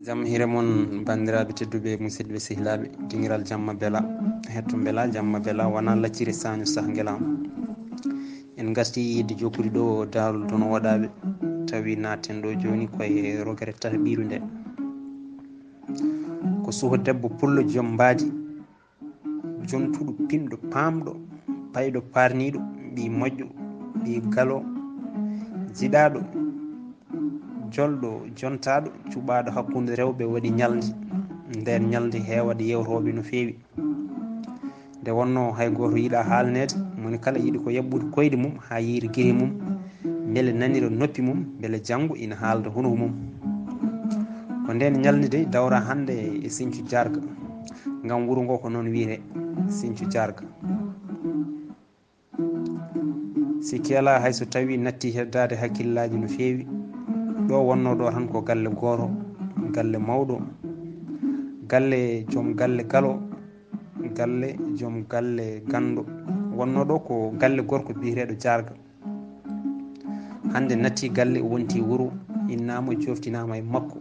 Jam hire mon bandiraɓe tedduɓe musidɓe sehilaɓe dingiral jamma bela hetto bela jamma bela wona lacciri saño sah guelam en gasti yidde jokkude ɗo darol dono waɗaɓe tawi natten ɗo joni koye rogere tata ɓiru nde ko suho debbo pullo joom mbaadi jontuɗo pinɗo pamɗo payɗo parniɗo ɓi moƴƴo ɓi galo jiɗaɗo jolɗo jontaɗo cuɓaɗo hakkude rewɓe waɗi ñalde nden ñalde heewade yewtoɓe no feewi nde wonno hay goto yiiɗa haalnede moni kala yiiɗi ko yaɓɓude koyɗe mum ha yiiri guiri mum beele nanira noppi mum beele janggo ina haalda hunuko mum ko nden ñalde de dawra hande e Sinthiou Diarga ngam wuuro ngo ko noon wiite Sinthiou Diarga sikki ala hayso tawi natti heddade hakkillaji no feewi ɗo wonno ɗo tan ko galle goto galle mawɗo galle joom galle galo galle joom galle gando wonno ɗo ko galle gorko biyeteɗo Diarga hande natti galle wonti wuuro innama joftinama e makko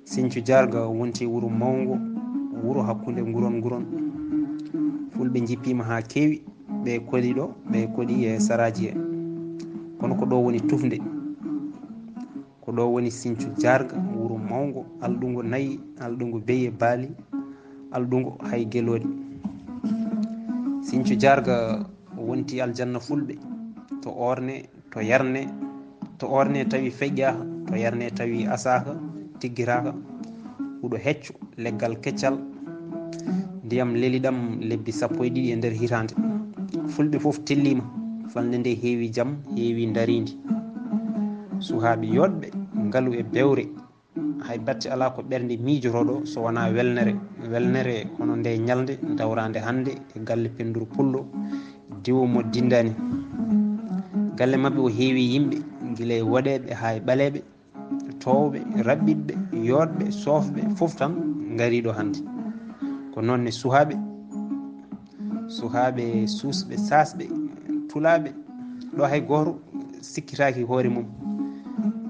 Sinthiou Diarga wonti wuuro mawgo wuuro hakkude nguron fulɓe jippima ha keewi ɓe koɗi ɗo ɓe koɗi e saraji he kono ko ɗo woni tufde ko ɗo woni Sinthiou Diarga wuuro mawgo alɗugo nayyi alɗugo beyi e baali alɗugo hay guelooɗi Sinthiou Diarga wonti aljanna fulɓe to orne to yarne to orne tawi feƴƴaka to yarne tawi asaka tiggiraka huuɗo hecco leggal keccal ndiyam leliɗam lebbi 12 e nder hitande fulɓe foof tellima falde nde heewi jaam heewi daridi suhaɓe yoɗɓe ngaalu e bewre hay batte ala ko ɓernde miijotoɗo so wona welnere hono nde ñalde dawrande hande e galle Pendour Pullo diwo mo dindani galle mabɓe o heewi yimɓe guila e waɗeɓe ha e ɓaleɓe towɓe raɓɓiɓe yoɗɓe sofɓe foof tan gariɗo hande ko noonne suhaɓe susɓe sasɓe tulaɓe ɗo hay goto sikkitaki hoore mum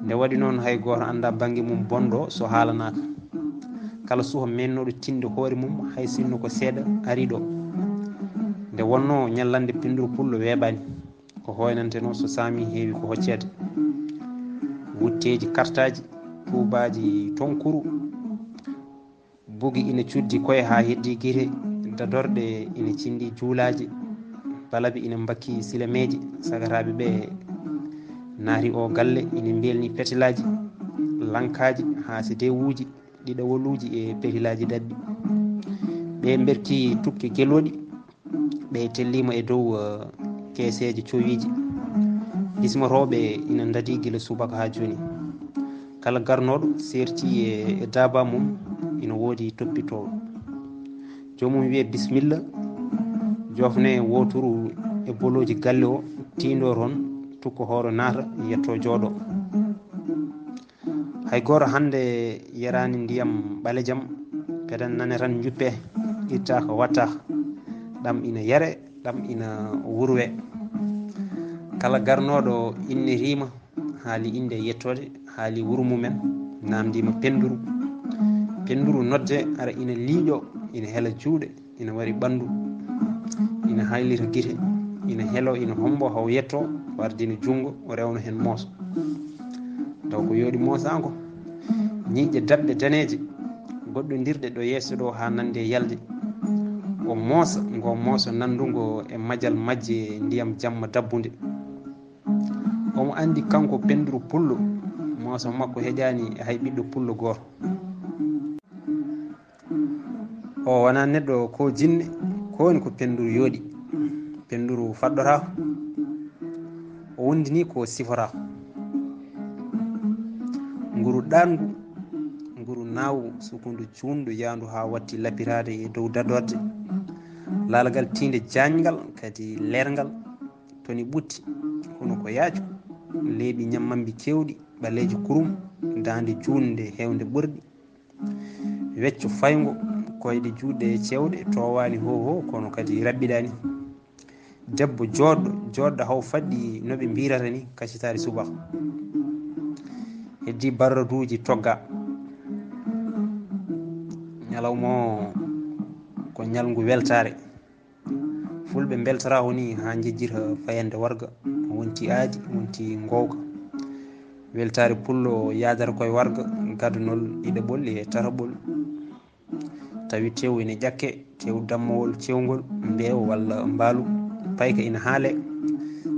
nde waɗi noon hay goto anda banggue mum bonɗo so haalanaka kala suuha mennoɗo tinde hoore mum hay sinno ko seeɗa ari ɗo nde wonno ñallande Pendour Pullo weeɓani ko hoynante noon so saami heewi ko hoccede wutteji kartaji tuubaji tonkuru bugi ina cuddi koye ha heddi guite dadorɗe ina cindi juulaji balaɓe ina mbakki silameji sagataɓe ɓe naati o galle ina belni petilaji lankaji ha si dewuji ɗiɗawoluji e petilaji ɗaɓɓi ɓe berti tukke gueloɗi ɓe tellima e dow keeseji cowiji bismotoɓe ina daadi guila subaka ha joni kala garnoɗo serti e daba mum ina woodi toppitowo jomum wiye bisimilla jofne woturu e boloji galle o tindo toon tukko hooro naata yetto jooɗo hay goto hande yarani ndiyam ɓalejam peɗen nane tan juppe itta ko watta ɗam ina yere ɗam ina wurwe kala garnoɗo innitima haali inde yettode haali wuuro mumen namdima Pendour nodde ara ina liiƴo ina heela juuɗe ina waɗi ɓandu ina haylita guite ina heelo ina hombo haw yetto wardina junggo o rewna hen mooso taw ko yooɗi mosanko ñiiƴe dabɓe daneje goɗɗodirɗe ɗo yeeso ɗo ha nande yalde o moosa ngo mooso nandugo e majal majje ndiyam jamma dabbude omo andi kanko Pendour Pullo mooso makko heƴani hay ɓiɗɗo pullo goto o wona neɗɗo ko jinne kowoni ko Pendour yooɗi Pendour faɗɗotako o wondini ko sifotako nguru ɗangu nguru nawu sukundu jundu yandu ha watti lappirade e dow dadorde lalagal tinde jangal kadi lergal toni ɓutti hono ko yaaju leeɓi ñammambi kewɗi ɓaleji kurum dande junde hewde ɓurɗi wecco faygo koyɗe juɗɗe cewɗe towani ho kono kadi raɓɓiɗani debbo joɗɗo haw faɗɗi noɓe mbirata ni kaccitari subaka heddi barraduji togga ñalawma ko ñalngu weltare fulɓe beltara woni ha jejjita fayande warga wonti aadi wonti gowka weltare pullo yadata koye warga gadunol ɗiɗaɓol e tataɓol tawi tew ene ƴakke tew dammowol cewgol mbeewa walla mbaalu payka ina haale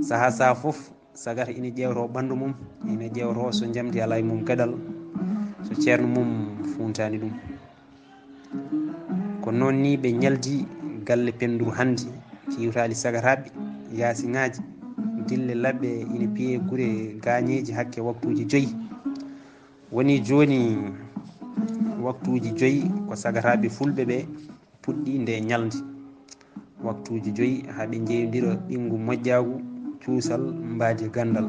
saaha foof sagata ina ƴewto ɓandu mum ina ƴewto so jamdi ala e mum gaɗal so ceerno mum funtani ɗum ko noon ni ɓe ñaldi galle Pendour hannde kiwtali sagataɓe yaasiŋaji dille labɓe ina piye guure gañeji hakke waktuji 5 woni joni waktuji 5 ko sagataɓe fulɓe ɓe puɗɗi nde ñalde waktuji 5 haaɓe jeyodira ɓingu moƴƴagu cuusal mbadi gandal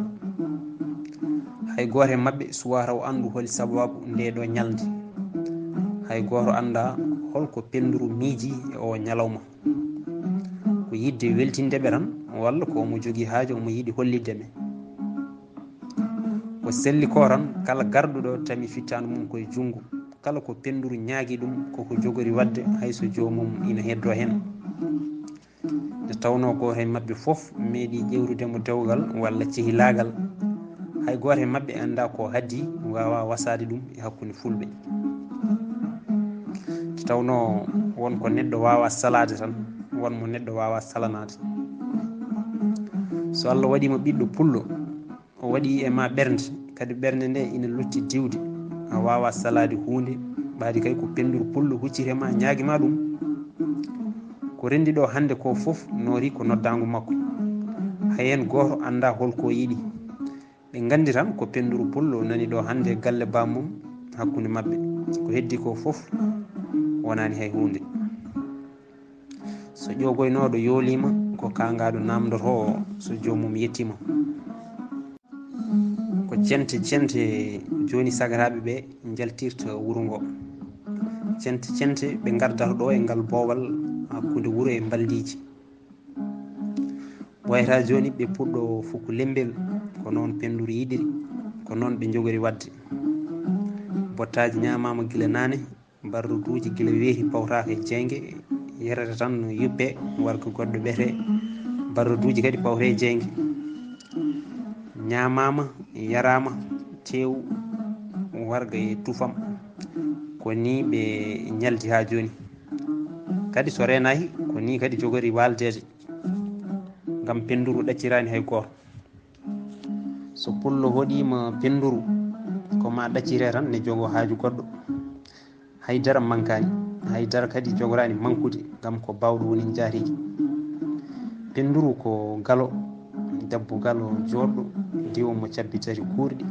hay goto e mabɓe suwata o andu holi sababu nde ɗo ñalde hay goto anda holko Pendour miiji e o ñalawma ko yidde weltindeɓe tan walla ko omo jogui haaju omo yiiɗi hollidde ɓe ko selli ko tan kala garɗuɗo tami fittanu mum koye junggo kala ko Pendour ñaagui ɗum koko jogori wadde hayso jomum ina heddo hen nde tawno goto e mabɓe foof meeɗi ƴewrudemo dewgal walla cehilagal hay goto e mabɓe anda ko haddi wawa wasade ɗum e hakkude fulɓe nde tawno wonko neɗɗo wawa salade tan wonmo neɗɗo wawa salanade so Allah waɗima ɓiɗɗo pullo o waɗi e ma ɓernde kadi ɓernde nde ina lutti diwde a wawa salade hunde ɓaadi kay ko Pendour pullo huccitema ñaaguima ɗum ko rendi ɗo hande ko foof noori ko noddago makko hayen goto anda holko yiiɗi ɓe gandi tan ko Pendour pullo nani ɗo hande galle bammum hakkude mabɓe ko heddi ko foof wonani hay hunde so ƴogoynoɗo yoolima ko kangaɗo namdoto so jomum yettima ko cente joni sagataɓe ɓe jaltirta wuuro ngo cente ɓe gardata ɗo e ngal boowal hakkude wuuro e mballiji ɓoyata joni ɓe puɗɗo fukku lembel ko noon Pendour yiɗiri ko noon ɓe jogori wadde bottaji ñamama guila nane barroduji guila weeti pawtaka e jeygue yerata tan no yuppe warga goɗɗo ɓeete barroduji kadi pawte e jeygue ñamama yarama tew warga e tufam ko ni ɓe ñaldi ha joni kadi so renaki ko ni kadi jogori waldede gam Pendour ɗaccirani hay goto so pullo hoɗima Pendour koma ɗaccire tan ne jogo haaju goɗɗo haydara mankani haydara kadi jogorani mankude gam ko bawɗo woni jaariji Pendour ko galo debbo galo joɗɗo diwo mo cabbi tati kurɗi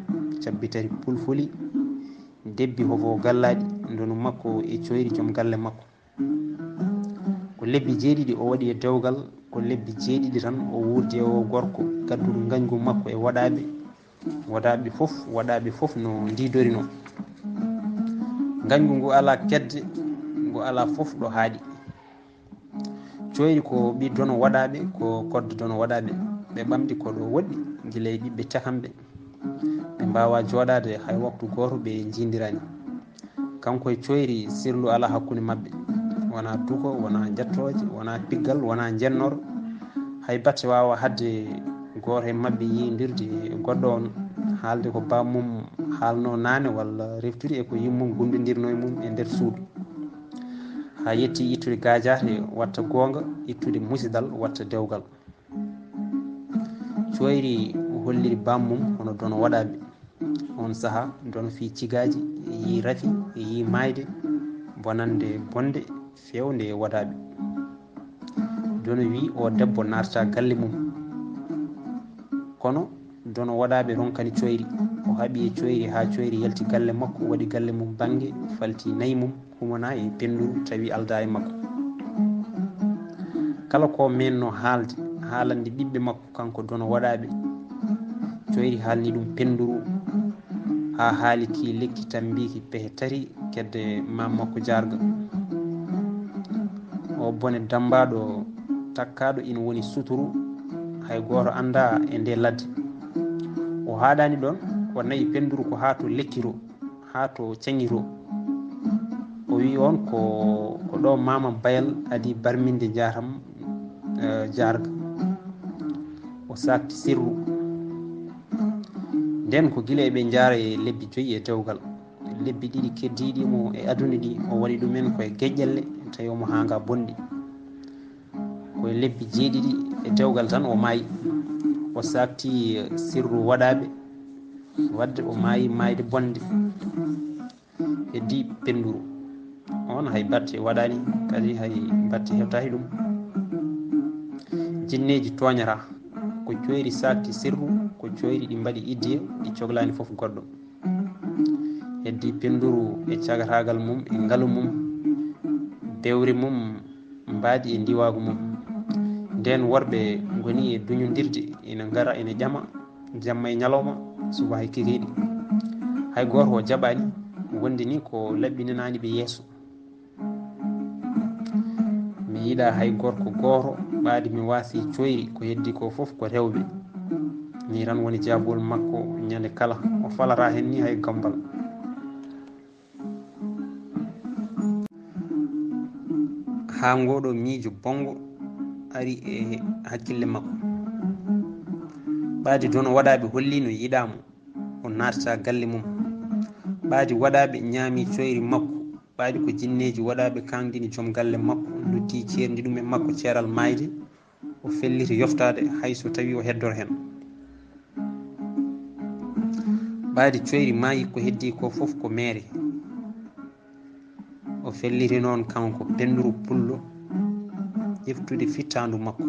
cabbi tati pulfuli debbi hofo gallaɗi ndonu makko e coyri joom galle makko ko lebbi 7 o waɗi e dewgal ko lebbi 7 tan o wurdi e o gorko gadduɗo gañgu makko e waɗaɓe foof no didorino gañgu ngu ala kedde ngu ala foof ɗo haaɗi coyri ko ɓi dono waɗaɓe ko koddo dono waɗaɓe ɓe ɓamɗi koɗo woɗɗi guila e ɓiɓɓe cakamɓe ɓe mbawa joɗade hay waktu goto ɓe jindirani kanko e coyri sirlu ala hakkude mabɓe wona duko wona jettoje wona piggal wona jennor hay batte wawa hadde goto e mabɓe yidirde goɗɗo on haalde ko bammum haalno nane walla reftude eko yimmum gundodirno e mum e nder suudu ha yetti ittude gajate watta gonga ittude musidal watta dewgal coyri holliri bammum hono dono waɗaɓe on saaha dono fi cigaji yi rafi yi mayde bonande bonde fewde e waɗaɓe dono wi o debbo narta galle mum kono dono waɗaɓe ronkani coyri o haaɓi e coyri ha coyri yalti galle makko waɗi galle mum banggue falti nayyi mum humana e Pendour tawi alda e makko kala ko menno haalde haalande ɓiɓɓe makko kanko dono waɗaɓe coyri haalni ɗum Pendour ha haaliki lekki tambiki pehe tari kedde mam makko jarga o bone dambaɗo takkaɗo ina woni suturu hay goto anda e nde ladde o haɗani ɗon o nayi Pendour ko ha to lekkiro ha to caŋiro o wi on ko ɗo mama bayal adi barminde jatam jarga o sakti sirru nden ko guila eɓe jaara e lebbi 5 e dewgal lebbi 2 keddiɗimo e aduna ɗi o waɗi ɗumen koye geƴƴelle tawi omo hanga bonɗi koye lebbi 7 e dewgal tan o maayi o sakti sirru waɗaɓe wadde o maayi mayde bonde heddi penduru on hay batte waɗani kadi hay batte heɓtaki ɗum jinneji toñata ko coyri sakti sirru ko coyri ɗi mbaɗi iddiya ɗi cohlani foof goɗɗo heddi penduru e cagatagal mum e ngaalu mum bewri mum mbaadi e ndiwagu mum nden worɓe goni e duñodirde ina gara ina ƴama jamma e ñalawma suba hay kikiɗe hay goto o jaɓani wonde ni ko laɓɓinanani ɓe yeeso mi yiiɗa hay gorko goto ɓaade mi waasi coyri ko heddi ko foof ko rewɓe ni tan woni jabol makko ñande kala o falata hen ni hay gambal ha ngoɗo miijo bongo ari e hakkille makko ɓaadi dono waɗaɓe holli no yiɗamo o natata galle mum ɓaadi waɗaɓe ñaami coyri makko ɓaadi ko jinneji waɗaɓe kangdini joom galle makko noddi ceerdi ɗum e makko ceeral mayde o felliti yoftade hayso tawi o heddoro hen ɓaadi coyri maayi ko heddi ko foof ko meere o felliti noon kanko penduru pullo ƴeftude fittandu makko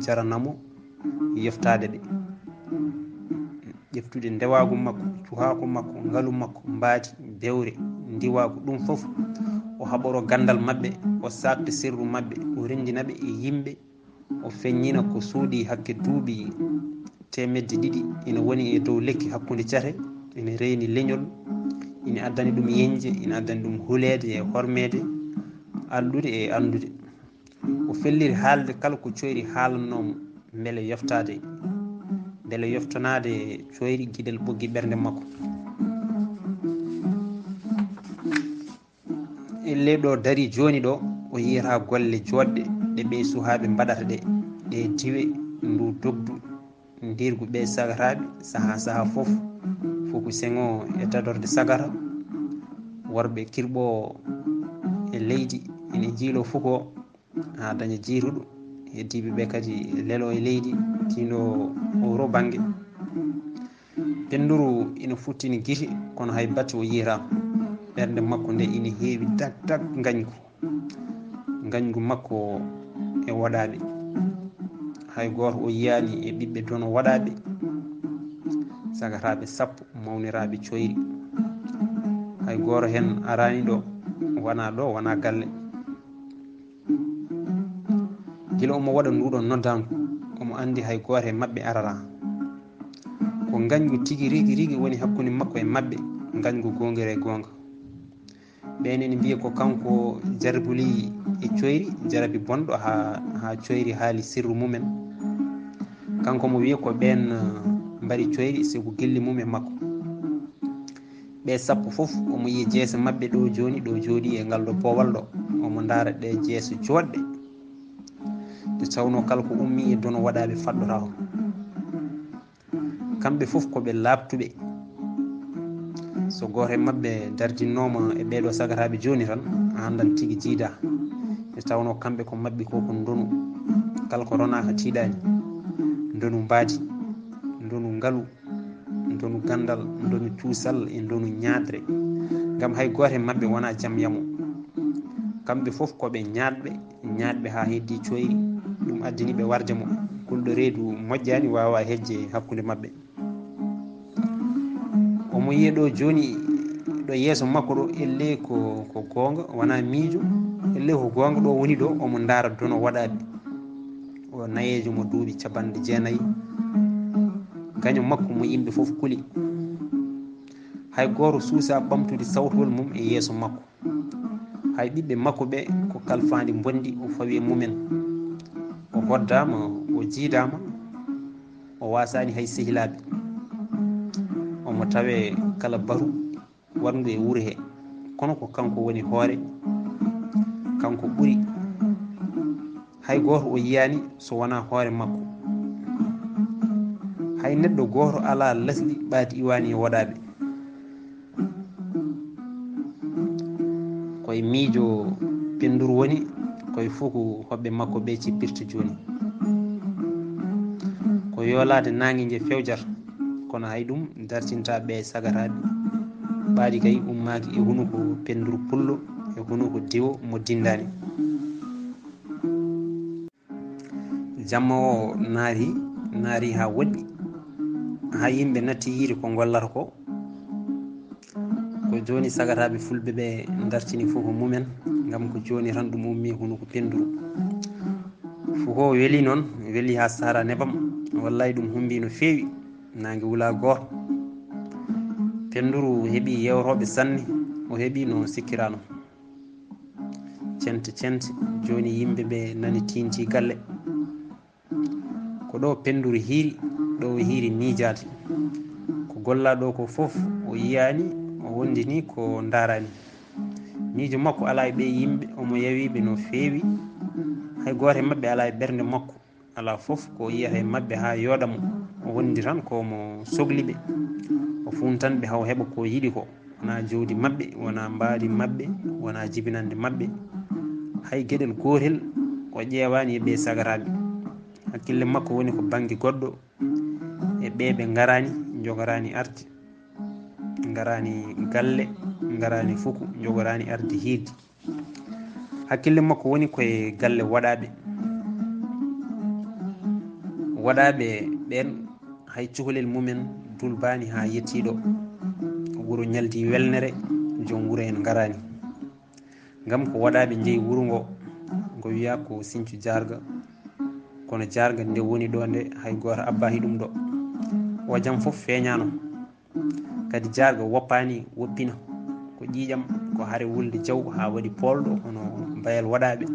jaranamo yoftade ɗe ƴeftude ndewagu makko cuhaku makko ngaalu makko mbaadi bewre ndiwagu ɗum foof o haɓoro gandal mabɓe o sakde sirru mabɓe o rendinaɓe e yimɓe o feññina ko suuɗi hakke duuɓi 200 ina woni e dow lekki hakkude cate ina reyni leñol ina addani ɗum yeñje ina addani ɗum hulede e hormede allude e andude o felliri haalde kala ko coyri haalanomo beele yoftade beele yoftanade coyri guiɗel ɓoggi ɓernde makko elle ɗo dari joni ɗo o yiyata golle joɗɗe ɗe ɓe suhaɓe mbaɗata ɗe ɗe diwe ndu dogdu ndirgu ɓe sagataɓe saaha foof foko sengo e dadorde sagata worɓe kirɓo e leydi ene jiilo foko ha daña jiiruɗo heddiɓe ɓe kadi leelo e leydi tindo oro banggue penduru ina futtini guite kono hay batte o yiyata ɓernde makko nde ina heewi dag gañgu makko e waɗaɓe hay goto o yiyani e ɓiɓɓe dono waɗaɓe sagataɓe sappo mawniraɓe coyri hay goto hen arani ɗo wona galle guila omo waɗa nduɗon noddandu omo andi hay goto e mabɓe arara ko gañgu tigui rigui woni hakkude makko e mabɓe gañgu gonguere e gonga ɓen ene mbiya ko kanko jarbuli e coyri jarabi bonɗo ha coyri haali sirru mumen kanko mo wiya ko ɓen mbaɗi coyri siko gilli mum e makko ɓe sappo foof omo yiya jeese mabɓe ɗo joni ɗo jooɗi e ngal ɗo boowal ɗo omo daara ɗe jeese joɗɗe nde tawno kala ko ummi e dono waɗaɓe faɗɗora o kamɓe foof koɓe labtuɓe so goto e mabɓe dardinnoma e ɓeɗo sagataɓe joni tan a andan tigui jiida nde tawno kamɓe ko mabɓe ko ndonu kala ko ronaka tiiɗani ndonu mbaadi ndonu ngaalu ndonu gandal ndonu cuusal e ndonu ñaadre gam hay goto e mabɓe wona jaam yamo kamɓe foof koɓe ñaadɓe ha heddi coyri ɗum addaniɓe warde mo kulɗo reedu moƴƴani wawa hejje hakkude mabɓe omo yiya ɗo joni ɗo yeeso makko ɗo elle ko gonga wona miijo elle ko gonga ɗo woni ɗo omo daara dono waɗaɓe o nayejo mo duuɓi 9 gaño makko mo yimɓe foof kuuli hay goto suusa ɓamtude sawtol mum e yeeso makko hay ɓiɓɓe makko ɓe ko kalfandi bondi o fawi e mumen o hoddama o jiidama o wasani hay sehilaɓe omo tawe kala baatu warngu e wuuro he kono ko kanko woni hoore, kanko ɓuri. hay goto o yiyani so wona hoore makko. hay neɗɗo goto ala lasli ɓaadi iwani e waɗaɓe. koye miijo Pendour woni, koye fof ko hoɓɓe makko ɓe cippirta joni. ko yoolade nangue ngue fewjata, kono hay ɗum dartintaɓe sagataɓe. ɓaadi kay ummaki e hunuko Pendour pullo, e hunuko diwo mo dindani. jamma o naari ha woɗɗi, ha yimɓe natti yiide ko gollata ko joni sagataɓe fulɓe ɓe dartini fof ko mumen, gam ko joni tan ɗum ummi hunuko Pendour. foko weeli noon, weeli ha sara nebam, wallay ɗum humbi no feewi. nangue wula goto, Pendour heeɓi yewroɓe sanne, o heeɓi no sikkirano. cente joni yimɓeɓe nani tinti galle. ko ɗo Pendour hiiri, ɗo o hiiri miijade. ko gollaɗo ko foof o yiyani, o wondini ko darani. miijo makko ala e ɓe yimɓe, omo yawiɓe no feewi. hay goto e mabɓe ala e ɓernde makko, ala foof ko yiyata e mabɓe ha yooɗamo. o wondi tan komo sohliɓe, o funtanɓe haw heeɓa ko yiiɗi ko. wona jawdi mabɓe, wona mbaadi mabɓe, wona jibinande mabɓe. hay gueɗel gotel o ƴewani e ɓe sagataɓe. hakkille makko woni ko banggue goɗɗo, e ɓeɓe garani jogorani arde, garani galle, garani fuku, jogorani arde hiirde. hakkille makko woni koye galle waɗaɓe. waɗaɓe ɓen hay cukalel mumen dulbani ha yettiɗo. wuuro ñaldi welnere, joom wuuro en garani. gam ko waɗaɓe jeeyi wuuro ngo, ngo wiya ko Sinthiou Diarga, kono Diarga nde woni ɗo nde hay goto abbahi ɗum ɗo. o jaam foof feeñano. kadi Diarga woppani, woppina ko ƴiƴam, ko haare wulde jaw ha waɗi polɗo hono Bayal Waɗaɓe,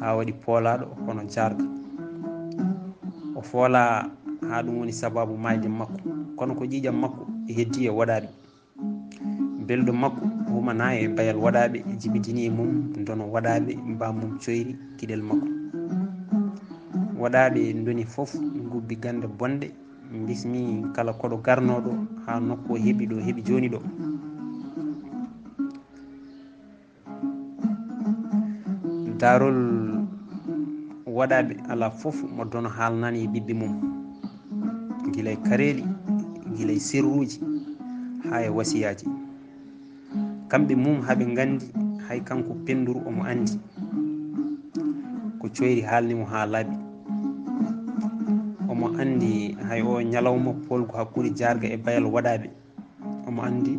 ha waɗi poolaɗo hono Diarga. o foola ha ɗum woni sababu majde makko, kono ko ƴiƴam makko heddi e waɗaɓe. belɗo makko humana e Bayal Waɗaɓe, jibidini e mum dono waɗaɓe, mbamum coyri guiɗel makko. waɗaɓe doni foof gubbi gande bonɗe, bismi kala koɗo garnoɗo ha nokku o heeɓi ɗo heeɓi joni ɗo. darol waɗaɓe ala foof mo dono haalnani e ɓiɓɓe mum, guilay kareli, guilay sirruji, ha e wasiyaji. kamɓe mum haɓe gandi hay kanko Pendour omo andi ko coyri haalnimo ha laaɓi. omo andi hay o ñalawma polgo hakkude Diarga e Bayal Waɗaɓe. omo andi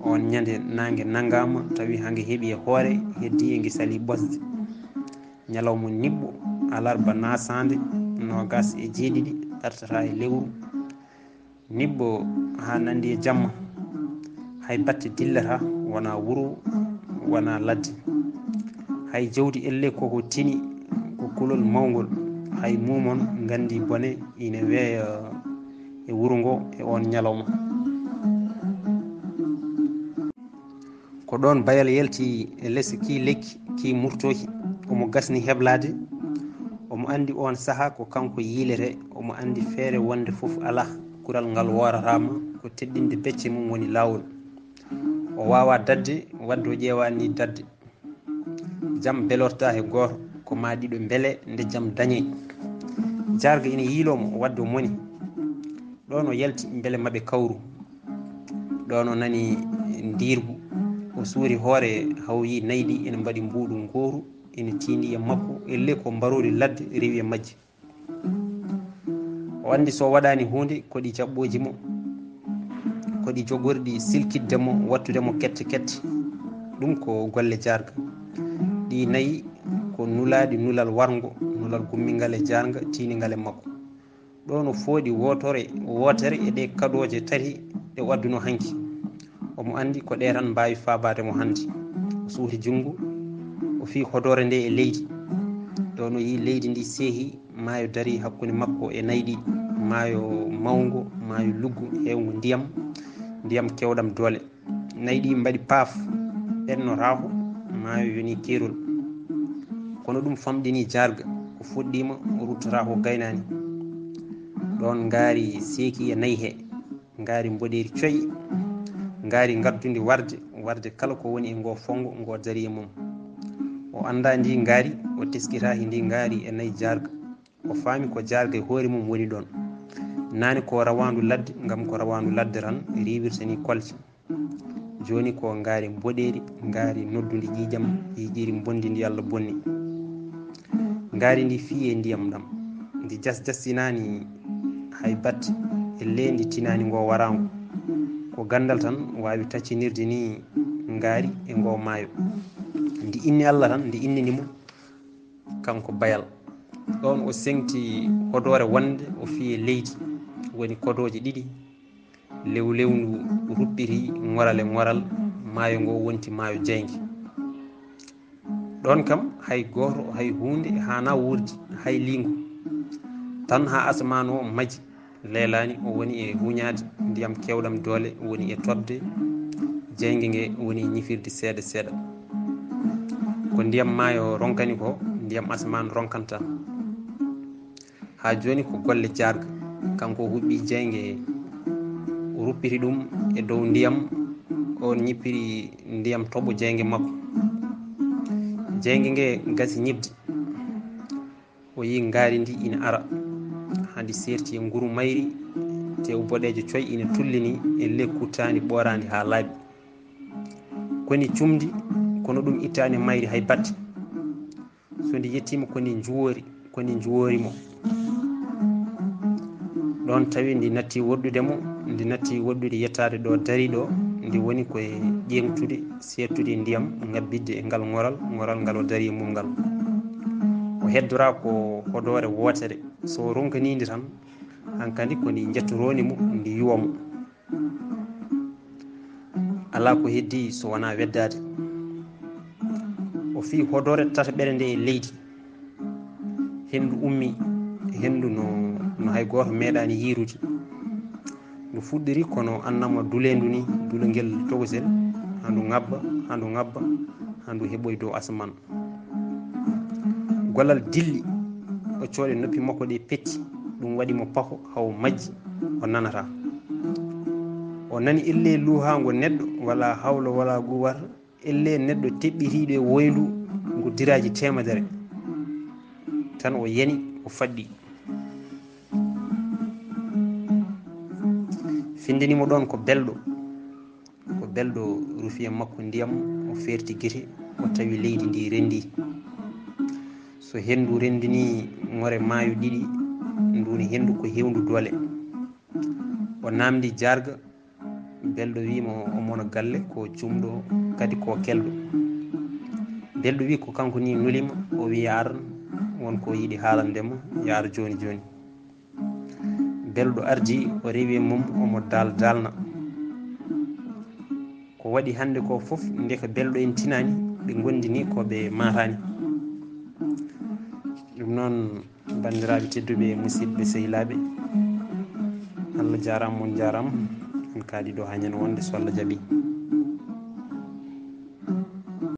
on ñande nangue naggama, tawi hangue heeɓi e hoore, heddi e ngue sali ɓosde. ñalawma niɓɓo, alarba nasade, nogas e jeeɗiɗi, ɗartata e lewru. niɓɓo ha nandi e jamma, hay batte dillata, wona wuuro, wona ladde. hay jawdi elle koko tini, ko kulol mawgol. hay mumon gandi bone ina weeya e wuuro ngo e on ñalawma. ko ɗon Bayal yalti e less ki lekki, ki murtoki. omo gasni heblade, omo andi on saaha ko kanko yiilete. omo andi feere wonde foof ala, kural ngal woratama, ko teddinde becce mum woni lawol. o wawa dadde, wadde o ƴewani dadde. jaam belorta e goto, ko ma ɗiɗo beele nde jaam dañe. Diarga ina yiilomo wadde o moni. ɗon o yalti beele maɓe kawru. ɗon o nani dirgu, o suuri hoore hawyi nayyi ɗi ene mbaɗi mbuɗu gooru, ene tindi e makko, elle ko mbarori ladde rewi e majje. o andi so waɗani hunde koɗi jaɓɓoji mo, koɗi jogorɗi silkiddemo, wattudemo kette kette. ɗum ko golle Diarga. ɗi nayyi ko nulaɗi nulal wargo, nulal gummigal e Diarga, tinigal e makko. ɗon o fooɗi wotere e ɗe kadoje tati ɗe o adduno hanki. omo andi ko ɗe tan mbawi fabademo hande. o suuti junggo, o fi hodore nde e leydi. ɗon o yi leydi ndi seehi, maayo dari hakkude makko e nayyi ɗi. maayo mawgo, maayo luggo, hewgo ndiyam kewɗam doole. nayi ɗi mbaɗi paaf ɓenno raaho maayo yoni keerol kono ɗum famɗini jarga ko fuɗɗima o ruttata ko gaynani ɗon ngaari seeki e nayi he ngaari mboɗeeri coyi ngaari ngaddundi warde kala ko woni e ngo fongo ngo dari e mum o anda ndi ngaari o teskitahi ndi ngaari e nayi jarga o faami ko jarga e hoore mum woni ɗon naani ko rawandu ladde ngam ko rawandu ladde tan riwirta ni kolce joni ko ngaari mboɗeeri ngaari noddundi ƴiƴam yijiiri bondi ndi Allah bonni ngaari ndi fiye ndiyam ɗam ndi jasjassinani hay batte e leydi tinani ngo warango ko gandal tan wawi taccinirde ni ngaari e ngo maayo ndi inni Allah tan ndi innanimo kanko bayal ɗon o sengti hodore wonde o fiye leydi woni kodoje ɗiɗi lewlewndu ruɓɓiri ngoral e ngoral maayo ngo wonti maayo jeyge ɗon kam hay goto hay hunde hana wurdi hay lingu tan ha asaman o maji leelani o woni e huñade ndiyam kewɗam doole woni e tobde jeyge nge woni e ñifirde seeɗa seeɗa ko ndiyam maayo ronkani ko ndiyam asaman ronkanta ha joni ko golle jarga kanko huɓɓi jeyge o ruppiti ɗum e dow ndiyam on ñippiri ndiyam toɓo jeyge makko jeyge nge gasi ñibde o yi ngaari ndi ina ara handi serti e nguru mayri tew boɗejo coy ina tullini e lekkuttani ɓorandi ha laaɓi koni cumdi kono ɗum ittani mayri hay batte so ndi yettima koni juworimo ɗon tawi ndi natti woɗɗudemo ndi natti woɗɗude yettade ɗo dari ɗo ndi woni koye ƴeŋtude settude ndiyam ngabbidde e ngal ngoral ngal o dari e mum ngal o heddora ko hodore wotere so ronkanidi tan hankkadi koni jettoronimo ndi yuwamo ala ko heddi so wona weddade o fi hodore tata ɓere nde e leydi hendu ummi hendu no hay goto meeɗani yirude ndu fuɗɗiri kono annama dulendu ni dulengel togosel handu ngabba handu heɓoy dow asaman gollal dilli o cooɗe noppi makko ɗe petti ɗum waɗimo pako haw majji o nanata o nani elle luhango neɗɗo wala hawla wala guwata elle neɗɗo teɓɓitiɗo e woyndu ngu diraji temedere tan o yani o faɗɗi findinimo ɗon ko belɗo rufi e makko ndiyam o ferti guite o tawi leydi ndi rendi so hendu rendini ngore maayo ɗiɗi nduni hendu ko hewndu doole o namdi jarga belɗo wimo omono galle ko cumɗo kadi ko kelɗo belɗo wi ko kanko ni nulima o wi yaran wonko yiiɗi haalandemo yaara joni joni belɗo ardi o rewi mum omo dalna ko waɗi hande ko foof ndeka belɗo en tinani ɓe gondini koɓe matani ɗum noon bandiraɓe tedduɓe musidɓe sehilaɓe Allah jarama on jarama en kaali ɗo ha ñande wonde so Allah jaaɓi